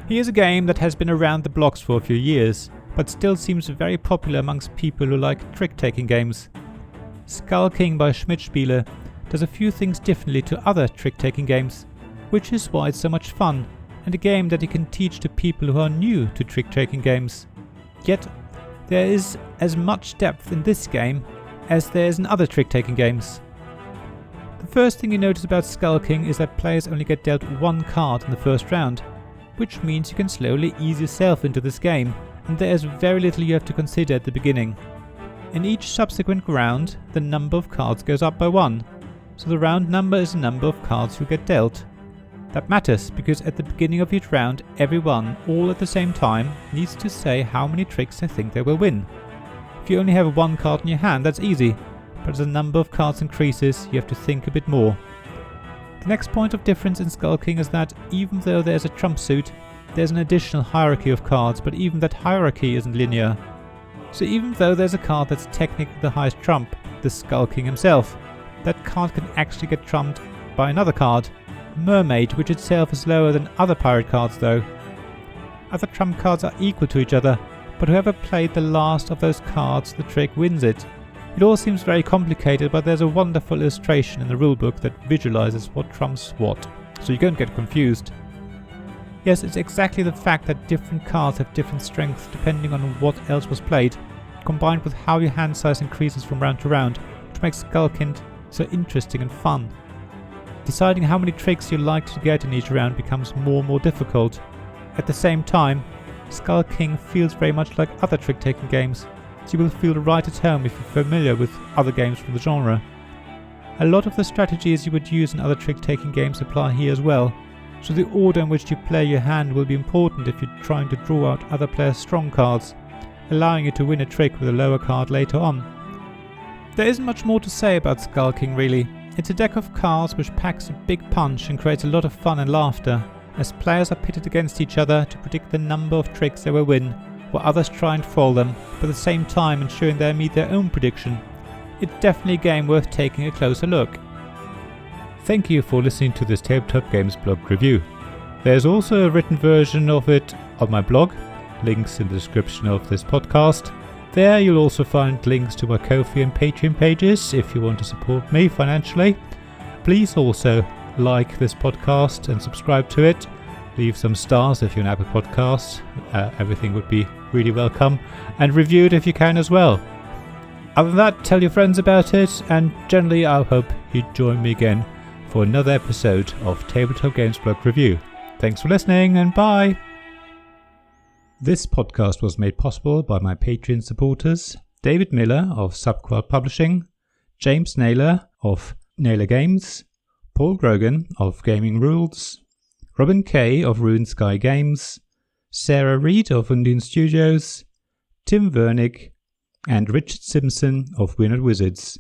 Here's a game that has been around the blocks for a few years, but still seems very popular amongst people who like trick-taking games. Skull King by Schmidt-Spiele does a few things differently to other trick-taking games, which is why it's so much fun, and a game that you can teach to people who are new to trick-taking games. Yet, there is as much depth in this game as there is in other trick-taking games. The first thing you notice about Skull King is that players only get dealt one card in the first round, which means you can slowly ease yourself into this game, and there is very little you have to consider at the beginning. In each subsequent round, the number of cards goes up by 1, so the round number is the number of cards you get dealt. That matters because at the beginning of each round, everyone, all at the same time, needs to say how many tricks they think they will win. If you only have one card in your hand, that's easy, but as the number of cards increases, you have to think a bit more. The next point of difference in Skull King is that even though there's a trump suit, there's an additional hierarchy of cards, but even that hierarchy isn't linear. So even though there's a card that's technically the highest trump, the Skull King himself, that card can actually get trumped by another card, Mermaid, which itself is lower than other pirate cards though. Other trump cards are equal to each other, but whoever played the last of those cards, the trick wins it. It all seems very complicated, but there's a wonderful illustration in the rulebook that visualizes what trumps what, so you don't get confused. Yes, it's exactly the fact that different cards have different strengths depending on what else was played, combined with how your hand size increases from round to round, which makes Skull King so interesting and fun. Deciding how many tricks you like to get in each round becomes more and more difficult. At the same time, Skull King feels very much like other trick-taking games, so you will feel right at home if you're familiar with other games from the genre. A lot of the strategies you would use in other trick-taking games apply here as well, so the order in which you play your hand will be important if you're trying to draw out other players' strong cards, allowing you to win a trick with a lower card later on. There isn't much more to say about Skull King really. It's a deck of cards which packs a big punch and creates a lot of fun and laughter, as players are pitted against each other to predict the number of tricks they will win, while others try and foil them, but at the same time ensuring they meet their own prediction. It's definitely a game worth taking a closer look. Thank you for listening to this Tabletop Games blog review. There's also a written version of it on my blog, links in the description of this podcast. There you'll also find links to my Ko-fi and Patreon pages if you want to support me financially. Please also like this podcast and subscribe to it. Leave some stars if you're an Apple Podcast. Everything would be really welcome. And review it if you can as well. Other than that, tell your friends about it, and generally I hope you join me again for another episode of Tabletop Games Blog Review. Thanks for listening, and bye! This podcast was made possible by my Patreon supporters, David Miller of Subquad Publishing, James Naylor of Naylor Games, Paul Grogan of Gaming Rules, Robin Kay of Ruined Sky Games, Sarah Reed of Undine Studios, Tim Vernick, and Richard Simpson of We're Not Wizards.